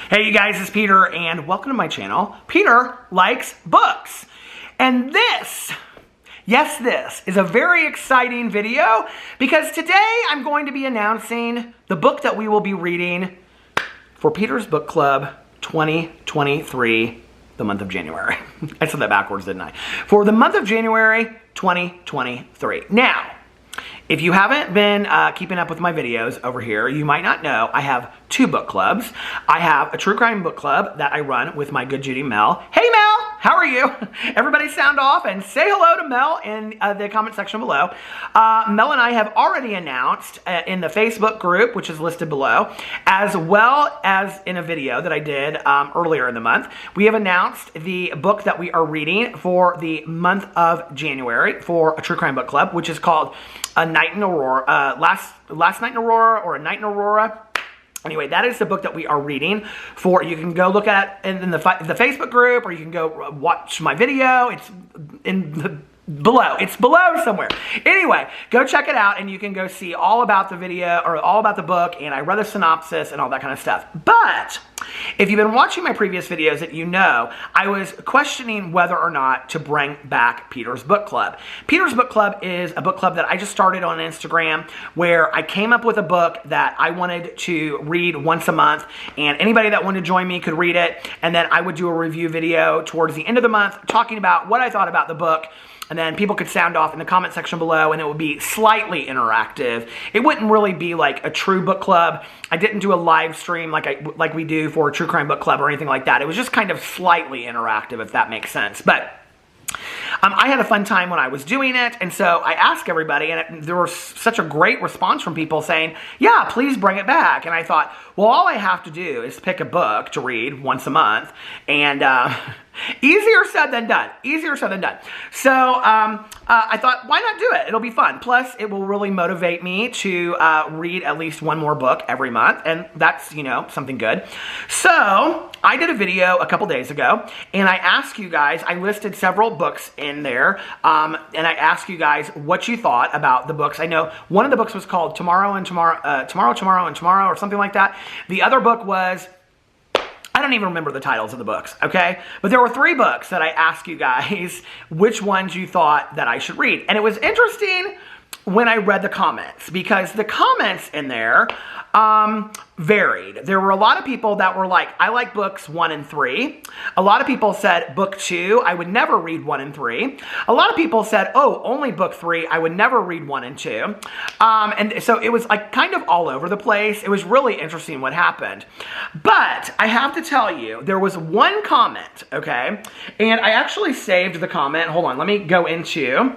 Hey you guys, it's Peter and welcome to my channel. Peter likes books. And this is a very exciting video because today I'm going to be announcing the book that we will be reading for Peter's Book Club 2023, the month of January. I said that backwards, didn't I? For the month of January 2023. Now, if you haven't been keeping up with my videos over here, you might not know I have two book clubs. I have a true crime book club that I run with my good Judy Mel. Hey Mel, how are you? Everybody sound off and say hello to Mel in the comment section below. Mel and I have already announced in the Facebook group, which is listed below, as well as in a video that I did earlier in the month, we have announced the book that we are reading for the month of January for a true crime book club, which is called A Night in Aurora, Last Night in Aurora, or A Night in Aurora. Anyway, that is the book that we are reading for. You can go look at it in the Facebook group, or you can go watch my video. It's in the below. It's below somewhere. Anyway, go check it out and you can go see all about the video or all about the book, and I read the synopsis and all that kind of stuff. But if you've been watching my previous videos, that you know, I was questioning whether or not to bring back Peter's Book Club. Peter's Book Club is a book club that I just started on Instagram where I came up with a book that I wanted to read once a month, and anybody that wanted to join me could read it, and then I would do a review video towards the end of the month talking about what I thought about the book. And then people could sound off in the comment section below, and it would be slightly interactive. It wouldn't really be like a true book club. I didn't do a live stream like we do for a true crime book club or anything like that. It was just kind of slightly interactive, if that makes sense. But I had a fun time when I was doing it, and so I asked everybody, and there was such a great response from people saying, yeah, please bring it back. And I thought, well, all I have to do is pick a book to read once a month, and easier said than done. Easier said than done. So I thought, why not do it? It'll be fun. Plus, it will really motivate me to read at least one more book every month, and that's, you know, something good. So I did a video a couple days ago, and I asked you guys, I listed several books in there, and I asked you guys what you thought about the books. I know one of the books was called Tomorrow and Tomorrow, or something like that. The other book was, I don't even remember the titles of the books, okay? But there were three books that I asked you guys which ones you thought that I should read. And it was interesting when I read the comments, because the comments in there varied. There were a lot of people that were like, I like books 1 and 3. A lot of people said book 2, I would never read 1 and 3. A lot of people said, oh, only book 3, I would never read 1 and 2. And so it was like kind of all over the place. It was really interesting what happened. But I have to tell you, there was one comment, okay? And I actually saved the comment. Hold on, let me go into...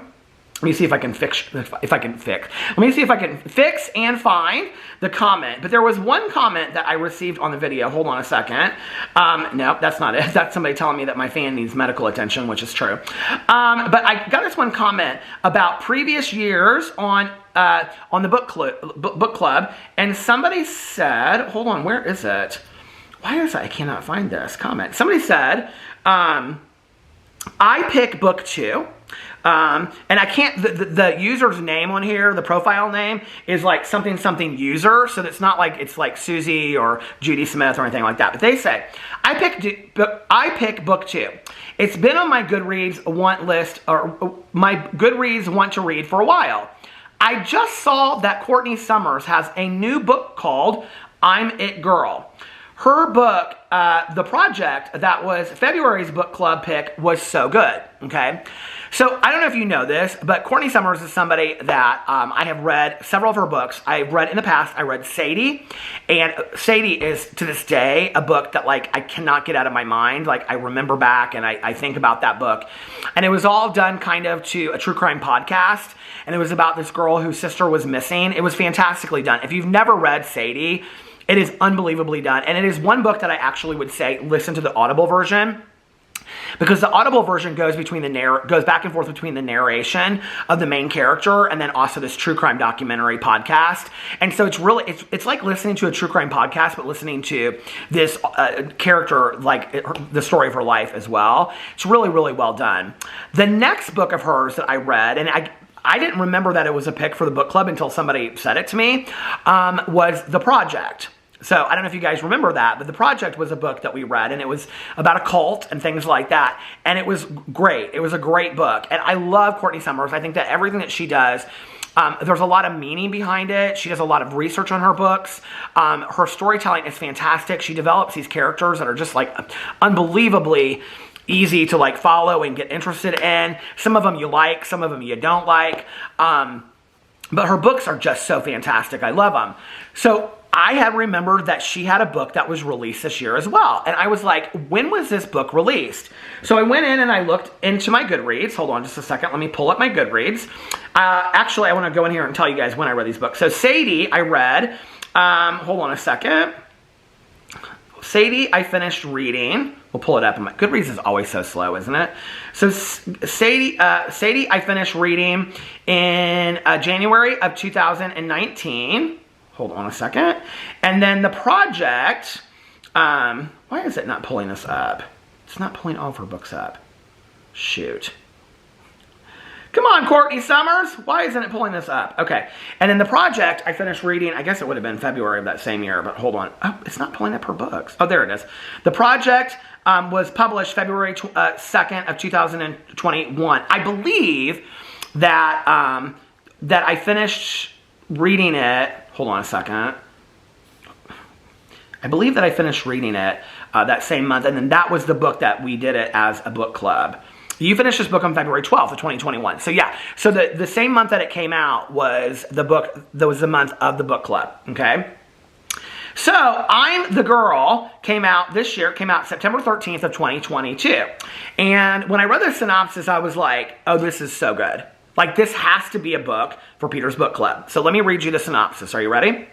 Let me see if I can fix. Let me see if I can fix and find the comment. But there was one comment that I received on the video. Hold on a second. No, that's not it. That's somebody telling me that my fan needs medical attention, which is true. But I got this one comment about previous years on the book club, and somebody said, hold on, where is it? Why is it I cannot find this comment? Somebody said, I pick book 2. And I can't, the user's name on here, the profile name is like something user, so it's not like it's like Susie or Judy Smith or anything like that. But they say, I pick book 2. It's been on my Goodreads want list, or my Goodreads want to read for a while. I just saw that Courtney Summers has a new book called I'm It Girl. Her book, The Project, that was February's book club pick, was so good, okay? So, I don't know if you know this, but Courtney Summers is somebody that I have read several of her books. I've read in the past, I read Sadie, and Sadie is, to this day, a book that, like, I cannot get out of my mind. Like, I remember back, and I think about that book. And it was all done kind of to a true crime podcast, and it was about this girl whose sister was missing. It was fantastically done. If you've never read Sadie, it is unbelievably done, and it is one book that I actually would say listen to the Audible version, because the Audible version goes back and forth between the narration of the main character and then also this true crime documentary podcast. And so it's really, it's like listening to a true crime podcast, but listening to this character, like the story of her life as well. It's really, really well done. The next book of hers that I read, and I didn't remember that it was a pick for the book club until somebody said it to me, was The Project. So I don't know if you guys remember that, but The Project was a book that we read, and it was about a cult and things like that. And it was great. It was a great book. And I love Courtney Summers. I think that everything that she does, there's a lot of meaning behind it. She does a lot of research on her books. Her storytelling is fantastic. She develops these characters that are just like unbelievably easy to like follow and get interested in. Some of them you like, some of them you don't like. But her books are just so fantastic. I love them. So I had remembered that she had a book that was released this year as well. And I was like, when was this book released? So I went in and I looked into my Goodreads. Hold on just a second. Let me pull up my Goodreads. Actually, I want to go in here and tell you guys when I read these books. So Sadie, I read. Hold on a second. Sadie, I finished reading. We'll pull it up. Goodreads is always so slow, isn't it? So Sadie, I finished reading in January of 2019. Hold on a second. And then The Project, why is it not pulling this up? It's not pulling all of her books up. Shoot. Come on, Courtney Summers. Why isn't it pulling this up? Okay. And then The Project, I finished reading, I guess it would have been February of that same year, but hold on. Oh, it's not pulling up her books. Oh, there it is. The Project was published February 2nd of 2021. I believe that, that I finished reading it. Hold on a second. I believe that I finished reading it that same month, and then that was the book that we did it as a book club. You finished this book on February 12th of 2021. So yeah, so the same month that it came out was the book, that was the month of the book club, okay? So I'm the Girl came out this year, came out September 13th of 2022. And when I read the synopsis, I was like, oh, this is so good. Like, this has to be a book for Peter's Book Club. So let me read you the synopsis. Are you ready?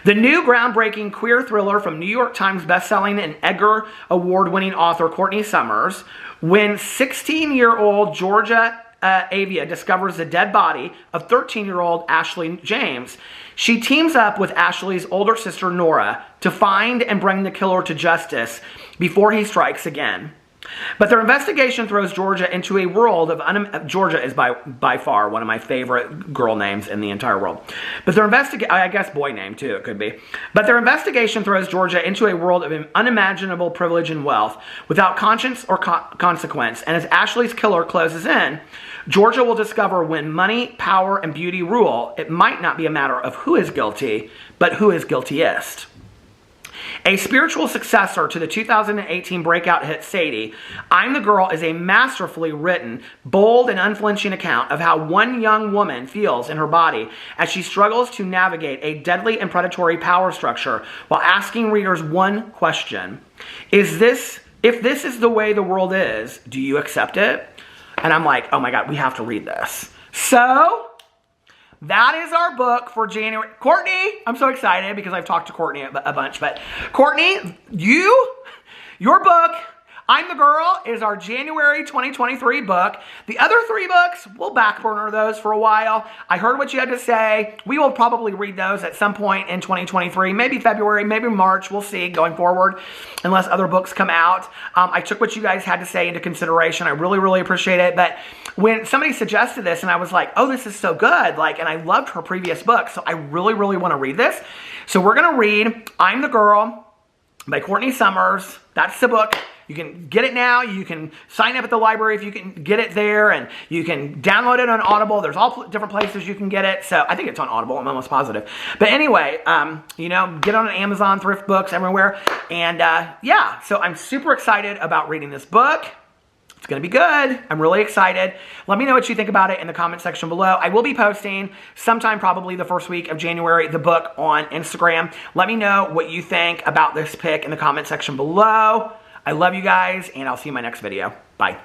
The new groundbreaking queer thriller from New York Times bestselling and Edgar Award-winning author Courtney Summers, when 16-year-old Georgia Avia discovers the dead body of 13-year-old Ashley James, she teams up with Ashley's older sister Nora to find and bring the killer to justice before he strikes again. But their investigation throws Georgia into a world of Georgia is by far one of my favorite girl names in the entire world. But their I guess boy name too, it could be. But their investigation throws Georgia into a world of unimaginable privilege and wealth without conscience or consequence. And as Ashley's killer closes in, Georgia will discover when money, power, and beauty rule, it might not be a matter of who is guilty, but who is guiltiest. A spiritual successor to the 2018 breakout hit Sadie, I'm the Girl is a masterfully written, bold, and unflinching account of how one young woman feels in her body as she struggles to navigate a deadly and predatory power structure while asking readers one question. If this is the way the world is, do you accept it? And I'm like, oh my God, we have to read this. So that is our book for January. Courtney, I'm so excited because I've talked to Courtney a bunch. But Courtney, your book, I'm the Girl, is our January 2023 book. The other 3 books, we'll back burner those for a while. I heard what you had to say. We will probably read those at some point in 2023. Maybe February, maybe March. We'll see going forward, unless other books come out. I took what you guys had to say into consideration. I really, really appreciate it. But when somebody suggested this and I was like, oh, this is so good, like, and I loved her previous book, so I really, really want to read this. So we're going to read I'm the Girl by Courtney Summers. That's the book. You can get it now. You can sign up at the library if you can get it there, and you can download it on Audible. There's all different places you can get it. So I think it's on Audible. I'm almost positive. But anyway, you know, get on Amazon, thrift books, everywhere. And yeah, so I'm super excited about reading this book. It's going to be good. I'm really excited. Let me know what you think about it in the comment section below. I will be posting sometime probably the first week of January the book on Instagram. Let me know what you think about this pick in the comment section below. I love you guys, and I'll see you in my next video. Bye.